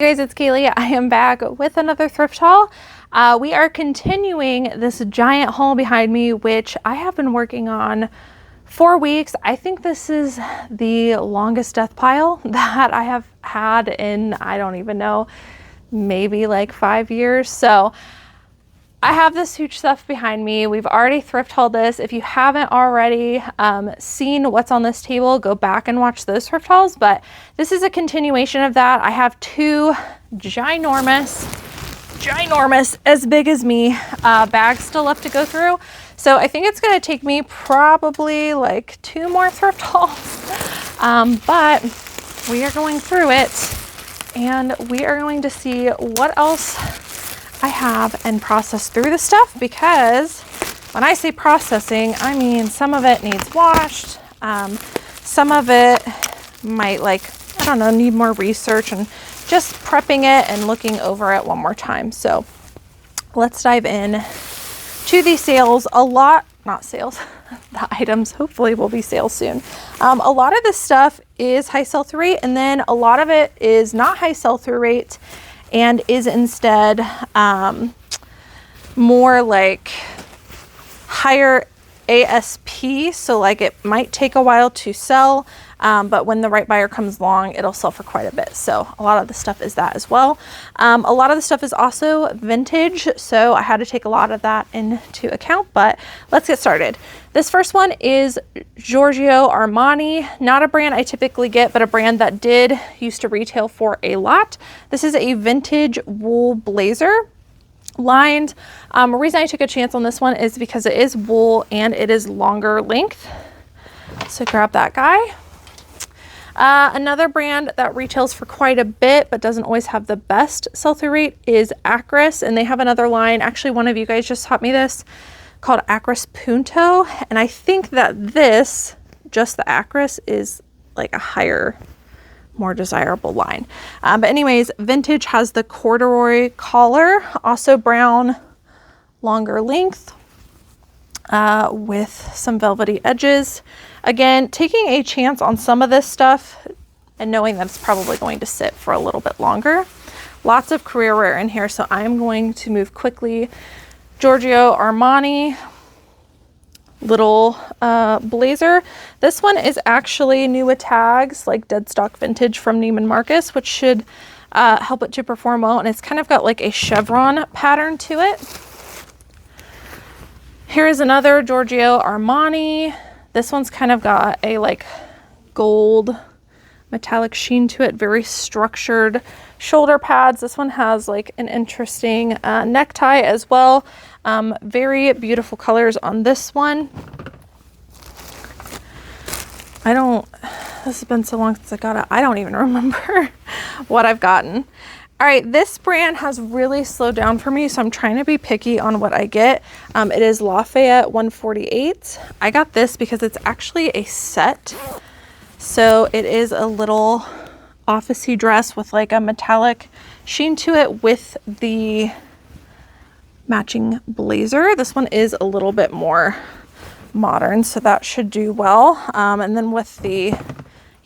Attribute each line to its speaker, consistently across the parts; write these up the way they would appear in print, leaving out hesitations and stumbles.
Speaker 1: Hey guys, it's Kaylee. I am back with another thrift haul. We are continuing this giant haul behind me, which I have been working on 4 weeks. I think this is the longest death pile that I have had in, I don't even know, maybe like 5 years. So I have this huge stuff behind me. We've already thrift hauled this. If you haven't already seen what's on this table, go back and watch those thrift hauls, but this is a continuation of that. I have two ginormous, as big as me, bags still left to go through. So I think it's gonna take me probably like 2 more thrift hauls, but we are going through it and we are going to see what else I have and process through the stuff, because when I say processing, I mean some of it needs washed, some of it might, like, I don't know, need more research and just prepping it and looking over it one more time. So let's dive in to the sales. Not sales, the items hopefully will be sales soon. A lot of this stuff is high sell-through rate, and then a lot of it is not high sell-through rate and is instead more like higher ASP. So like it might take a while to sell, but when the right buyer comes along, it'll sell for quite a bit. So a lot of the stuff is that as well. A lot of the stuff is also vintage, so I had to take a lot of that into account, but let's get started. This first one is Giorgio Armani, not a brand I typically get, but a brand that did used to retail for a lot. This is a vintage wool blazer, lined. The reason I took a chance on this one is because it is wool and it is longer length. So grab that guy. Another brand that retails for quite a bit but doesn't always have the best sell-through rate is Acris, and they have another line. Actually, one of you guys just taught me this, called Acris Punto, and I think that this, just the Acris, is like a higher, more desirable line. But anyways, vintage has the corduroy collar, also brown, longer length, with some velvety edges. Again, taking a chance on some of this stuff and knowing that it's probably going to sit for a little bit longer. Lots of career wear in here, so I'm going to move quickly. Giorgio Armani little blazer. This one is actually new with tags, like dead stock vintage from Neiman Marcus, which should help it to perform well, and it's kind of got like a chevron pattern to it. Here is another Giorgio Armani. This one's kind of got a like gold metallic sheen to it, very structured shoulder pads. This one has like an interesting necktie as well. Very beautiful colors on this one. This has been so long since I got it, I don't even remember what I've gotten. All right, this brand has really slowed down for me, so I'm trying to be picky on what I get. It is Lafayette 148. I got this because it's actually a set. So it is a little officey dress with like a metallic sheen to it with the matching blazer. This one is a little bit more modern, so that should do well. And then with the,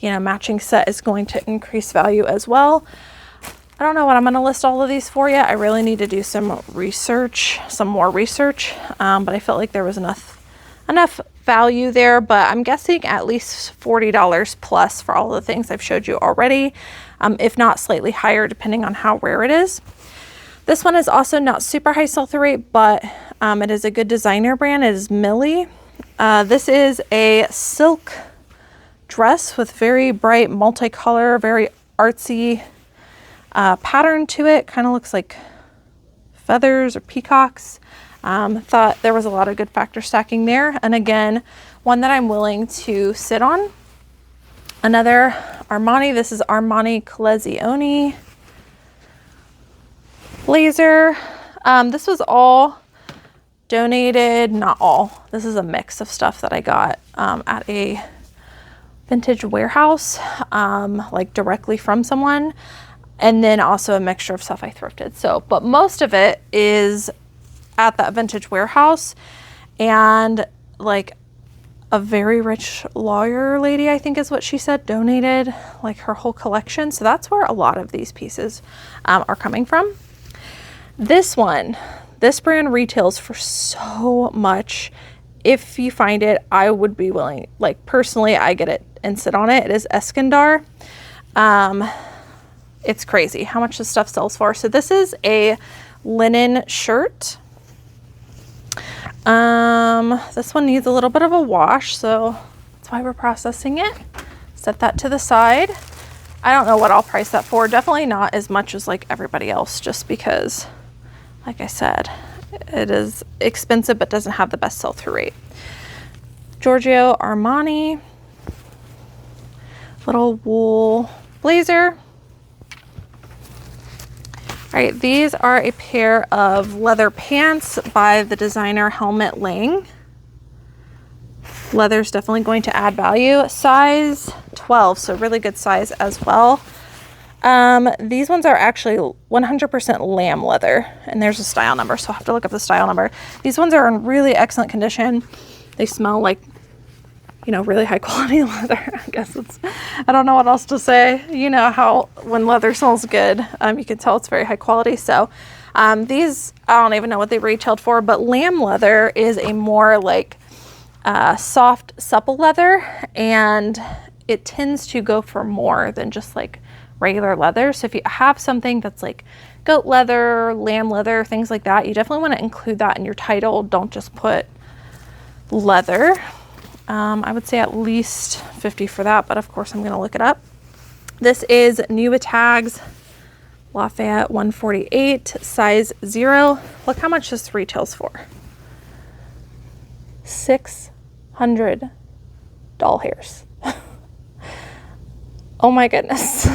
Speaker 1: matching set is going to increase value as well. I don't know what I'm going to list all of these for yet. I really need to do some more research, but I felt like there was enough value there, but I'm guessing at least $40 plus for all the things I've showed you already, if not slightly higher depending on how rare it is. This one is also not super high sell-through rate, but it is a good designer brand. It is Millie. This is a silk dress with very bright multicolor, very artsy pattern to it. Kind of looks like feathers or peacocks. Thought there was a lot of good factor stacking there, and again, one that I'm willing to sit on. Another Armani. This is Armani Collezione blazer. This was all donated, not all. This is a mix of stuff that I got at a vintage warehouse, like directly from someone, and then also a mixture of stuff I thrifted. So, but most of it is at that vintage warehouse, and like a very rich lawyer lady, I think is what she said, donated like her whole collection. So that's where a lot of these pieces are coming from. This brand retails for so much. If you find it, I would be willing, like personally, I get it and sit on it. It is Eskandar. It's crazy how much this stuff sells for. So this is a linen shirt. This one needs a little bit of a wash, so that's why we're processing it. Set that to the side. I don't know what I'll price that for. Definitely not as much as like everybody else, just because, like I said, it is expensive but doesn't have the best sell-through rate. Giorgio Armani, little wool blazer. All right, these are a pair of leather pants by the designer Helmut Lang. Leather's definitely going to add value. Size 12, so really good size as well. These ones are actually 100% lamb leather, and there's a style number, so I'll have to look up the style number. These ones are in really excellent condition. They smell like, you know, really high quality leather. I guess I don't know what else to say. You know how when leather smells good, you can tell it's very high quality. So these, I don't even know what they retailed for, but lamb leather is a more like soft, supple leather, and it tends to go for more than just like regular leather. So if you have something that's like goat leather, lamb leather, things like that, you definitely want to include that in your title. Don't just put leather. I would say at least 50 for that, but of course I'm going to look it up. This is Nuva Tags Lafayette 148, size 0. Look how much this retails for. $600 doll hairs. Oh my goodness.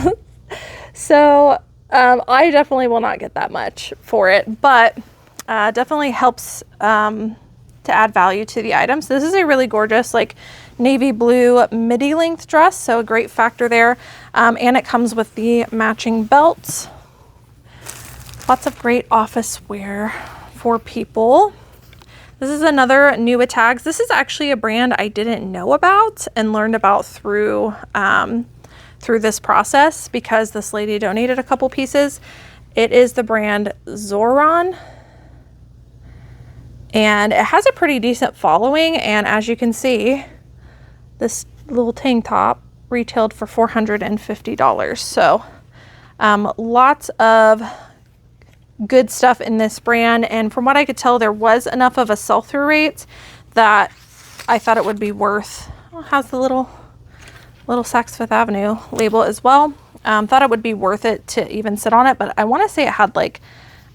Speaker 1: So I definitely will not get that much for it, but definitely helps to add value to the items. This is a really gorgeous like navy blue midi length dress, so a great factor there. And it comes with the matching belts. Lots of great office wear for people. This is another Nuva Tags. This is actually a brand I didn't know about and learned about through this process because this lady donated a couple pieces. It is the brand Zoran, and it has a pretty decent following. And as you can see, this little tank top retailed for $450. So lots of good stuff in this brand. And from what I could tell, there was enough of a sell-through rate that I thought it would be worth. It has the little Saks Fifth Avenue label as well. Thought it would be worth it to even sit on it, but I want to say it had like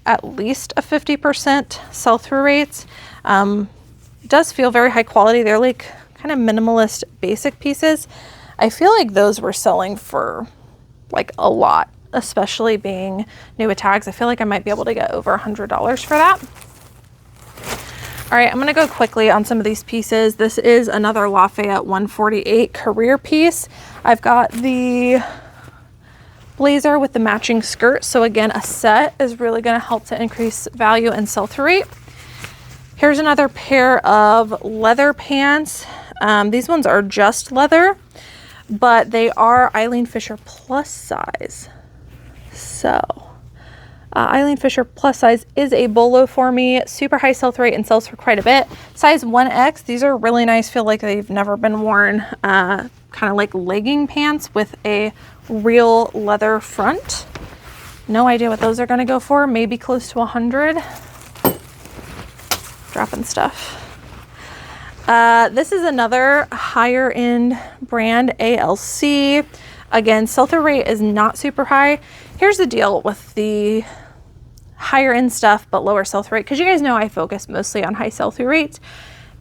Speaker 1: at least a 50% sell-through rate. It does feel very high quality. They're like kind of minimalist basic pieces. I feel like those were selling for like a lot, especially being Nuva Tags. I feel like I might be able to get over $100 for that. All right, I'm gonna go quickly on some of these pieces. This is another Lafayette 148 career piece. I've got the blazer with the matching skirt. So again, a set is really gonna help to increase value and sell-through rate. Here's another pair of leather pants. These ones are just leather, but they are Eileen Fisher plus size. So Eileen Fisher plus size is a BOLO for me. Super high sell-through rate and sells for quite a bit. Size 1X. These are really nice. Feel like they've never been worn. Kind of like legging pants with a real leather front. No idea what those are going to go for. Maybe close to 100. Dropping stuff. This is another higher end brand, ALC. Again, sell-through rate is not super high. Here's the deal with the higher end stuff but lower sell-through rate, because you guys know I focus mostly on high sell-through rates.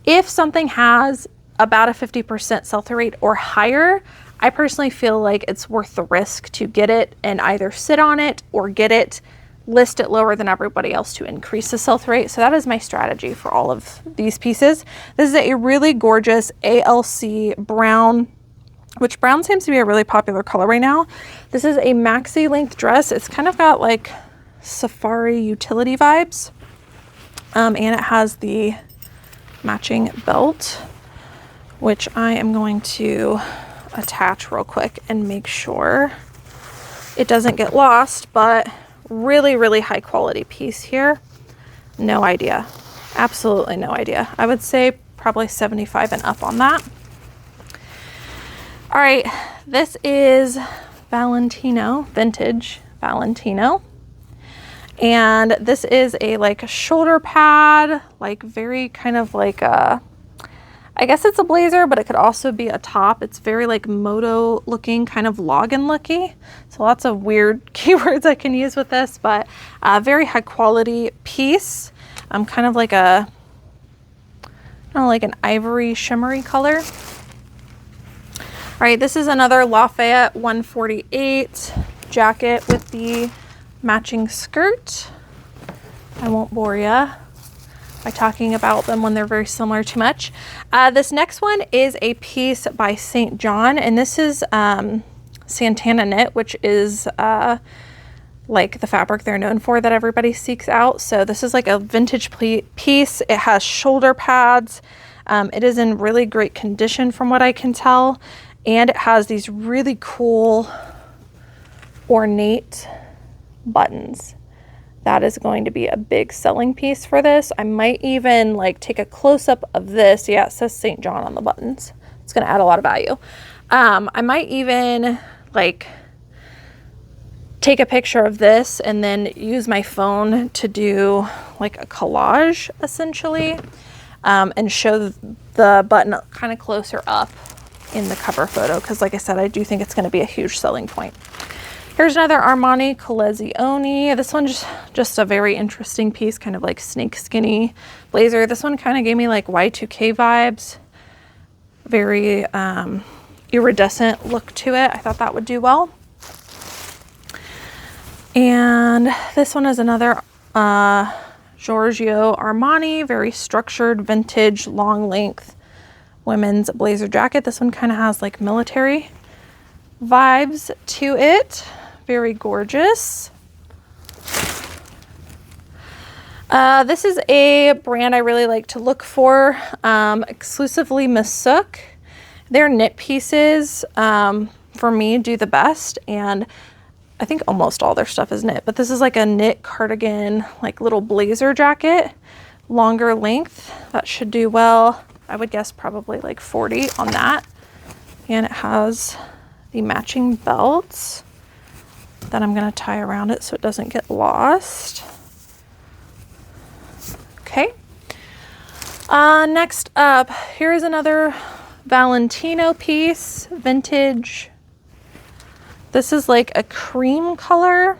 Speaker 1: If something has about a 50% sell-through rate or higher, I personally feel like it's worth the risk to get it and either sit on it or get it, list it lower than everybody else to increase the sell-through rate. So that is my strategy for all of these pieces. This is a really gorgeous ALC brown, which brown seems to be a really popular color right now. This is a maxi length dress. It's kind of got like safari utility vibes. And it has the matching belt which I am going to attach real quick and make sure it doesn't get lost, but really, really high quality piece here. No idea. Absolutely no idea. I would say probably 75 and up on that. All right, this is Valentino, vintage Valentino. And this is a like shoulder pad, like very kind of like a, I guess it's a blazer, but it could also be a top. It's very like moto looking, kind of login looky. So lots of weird keywords I can use with this, but a very high quality piece. Kind of like a, I don't know, like an ivory shimmery color. All right, this is another Lafayette 148 jacket with the matching skirt. I won't bore you by talking about them when they're very similar too much. This next one is a piece by St. John, and this is Santana knit, which is like the fabric they're known for that everybody seeks out. So this is like a vintage piece. It has shoulder pads. It is in really great condition from what I can tell. And it has these really cool ornate buttons. That is going to be a big selling piece for this. I might even like take a close-up of this. Yeah, it says St. John on the buttons. It's going to add a lot of value. I might even like take a picture of this and then use my phone to do like a collage essentially, and show the button kind of closer up in the cover photo, because like I said, I do think it's going to be a huge selling point. Here's another Armani Collezione. This one's just a very interesting piece, kind of like snake skinny blazer. This one kind of gave me like Y2K vibes. Very iridescent look to it. I thought that would do well. And this one is another Giorgio Armani, very structured, vintage, long length women's blazer jacket. This one kind of has like military vibes to it. Very gorgeous. This is a brand I really like to look for, exclusively Masuk. Their knit pieces, for me, do the best, and I think almost all their stuff is knit, but this is like a knit cardigan, like little blazer jacket, longer length. That should do well. I would guess probably like 40 on that. And it has the matching belts that I'm going to tie around it so it doesn't get lost. Okay. Next up, here is another Valentino piece, vintage. This is like a cream color,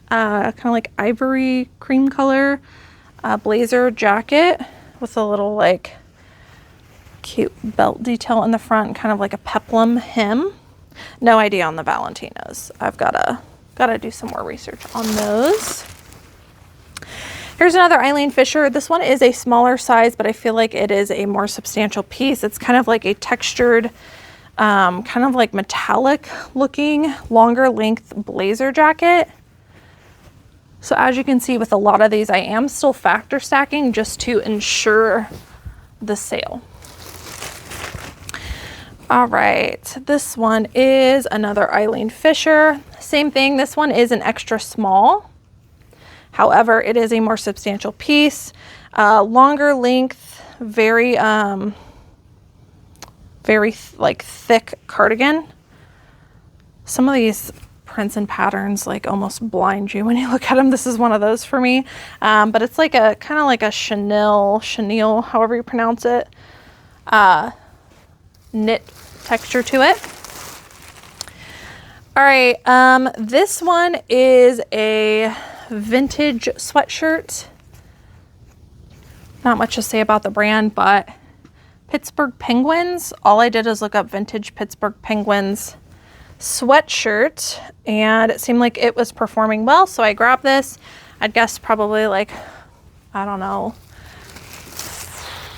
Speaker 1: kind of like ivory cream color, blazer jacket with a little like cute belt detail in the front, kind of like a peplum hem. No idea on the Valentinos. I've gotta do some more research on those. Here's another Eileen Fisher. This one is a smaller size, but I feel like it is a more substantial piece. It's kind of like a textured, kind of like metallic looking, longer length blazer jacket. So as you can see with a lot of these, I am still factor stacking just to ensure the sale. All right, this one is another Eileen Fisher. Same thing, this one is an extra small. However, it is a more substantial piece, longer length, very like thick cardigan. Some of these prints and patterns like almost blind you when you look at them. This is one of those for me, but it's like a kind of like a chenille, however you pronounce it, knit texture to it. All right, this one is a vintage sweatshirt. Not much to say about the brand, but Pittsburgh Penguins. All I did is look up vintage Pittsburgh Penguins sweatshirt, and it seemed like it was performing well, so I grabbed this. I'd guess probably like, I don't know,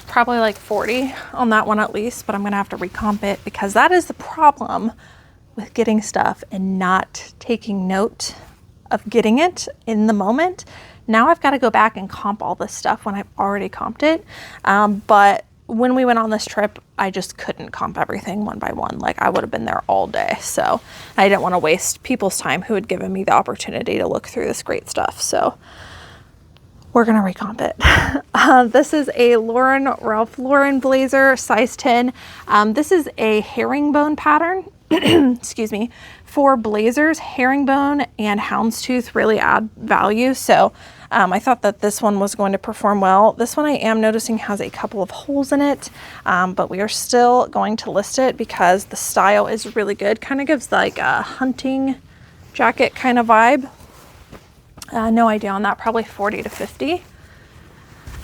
Speaker 1: probably like 40 on that one at least, but I'm gonna have to recomp it because that is the problem with getting stuff and not taking note of getting it in the moment. Now I've got to go back and comp all this stuff when I've already comped it. But when we went on this trip, I just couldn't comp everything one by one. Like, I would have been there all day. So I didn't want to waste people's time who had given me the opportunity to look through this great stuff. So we're going to recomp it. This is a Ralph Lauren blazer, size 10. This is a herringbone pattern. Excuse me. For blazers, herringbone and houndstooth really add value. So I thought that this one was going to perform well. This one I am noticing has a couple of holes in it, but we are still going to list it because the style is really good. Kind of gives like a hunting jacket kind of vibe. No idea on that, probably 40 to 50.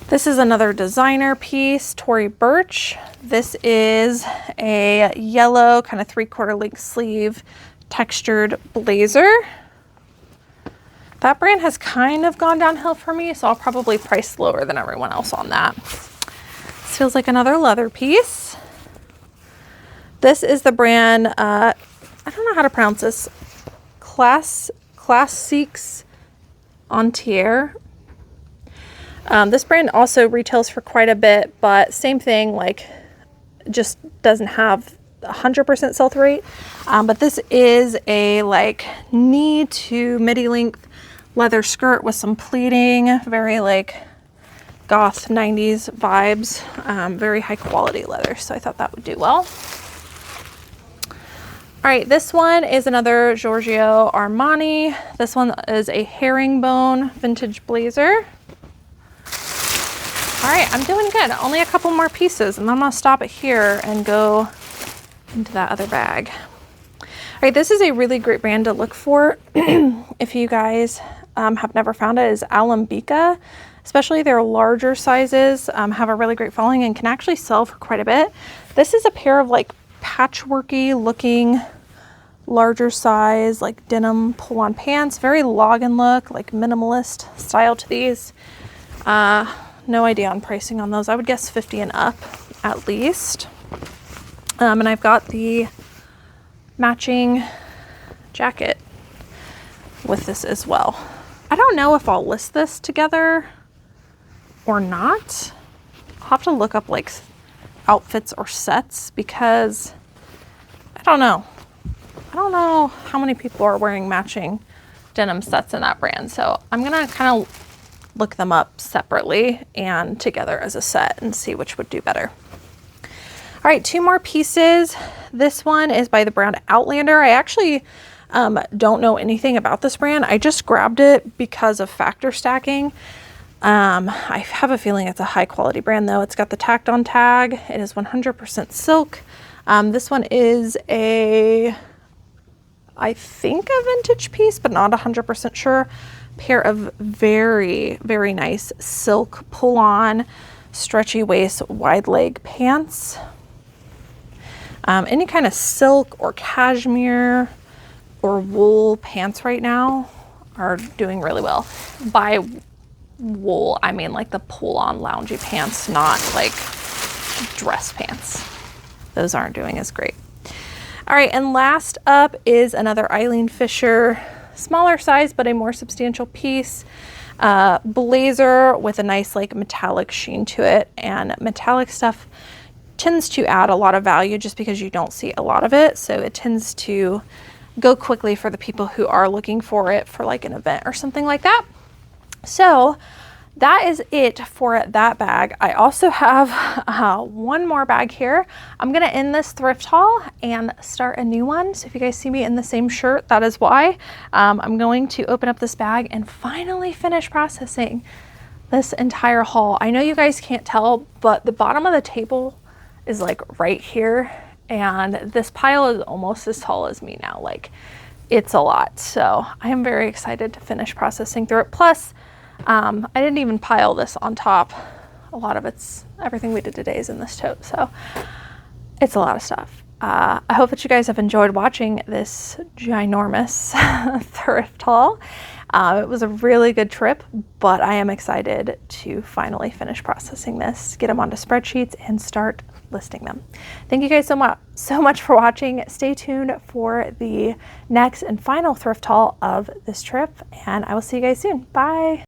Speaker 1: This is another designer piece, Tory Burch. This is a yellow kind of 3/4 length sleeve textured blazer. That brand has kind of gone downhill for me, so I'll probably price lower than everyone else on that. This feels like another leather piece. This is the brand, I don't know how to pronounce this, Classiques Entier. This brand also retails for quite a bit, but same thing, like just doesn't have 100% sell-through rate. But this is a like knee to midi length leather skirt with some pleating, very like goth 90s vibes, very high quality leather. So I thought that would do well. All right, this one is another Giorgio Armani. This one is a herringbone vintage blazer. All right, I'm doing good. Only a couple more pieces and then I'm gonna stop it here and go into that other bag. All right, this is a really great brand to look for if you guys have never found it, is Alembica. Especially their larger sizes have a really great following and can actually sell for quite a bit. This is a pair of like patchworky looking larger size like denim pull-on pants, very login look, like minimalist style to these. No idea on pricing on those. I would guess 50 and up at least. And I've got the matching jacket with this as well. I don't know if I'll list this together or not. I'll have to look up like outfits or sets because I don't know. I don't know how many people are wearing matching denim sets in that brand. So I'm gonna kind of look them up separately and together as a set and see which would do better. All right, two more pieces. This one is by the brand Outlander. I actually don't know anything about this brand. I just grabbed it because of factor stacking. I have a feeling it's a high quality brand though. It's got the tacked on tag. It is 100% silk. This one is I think a vintage piece, but not 100% sure. Pair of very, very nice silk pull-on, stretchy waist, wide leg pants. Any kind of silk or cashmere or wool pants right now are doing really well. By wool, I mean like the pull-on loungy pants, not like dress pants. Those aren't doing as great. All right, and last up is another Eileen Fisher, smaller size, but a more substantial piece. Blazer with a nice like metallic sheen to it, and metallic stuff tends to add a lot of value just because you don't see a lot of it. So it tends to go quickly for the people who are looking for it for like an event or something like that. So that is it for that bag. I also have one more bag here. I'm gonna end this thrift haul and start a new one. So if you guys see me in the same shirt, that is why. I'm going to open up this bag and finally finish processing this entire haul. I know you guys can't tell, but the bottom of the table is like right here. And this pile is almost as tall as me now. Like, it's a lot. So I am very excited to finish processing through it. Plus, I didn't even pile this on top. A lot of everything we did today is in this tote. So it's a lot of stuff. I hope that you guys have enjoyed watching this ginormous thrift haul. It was a really good trip, but I am excited to finally finish processing this, get them onto spreadsheets, and start listing them. Thank you guys so much for watching. Stay tuned for the next and final thrift haul of this trip, and I will see you guys soon. Bye.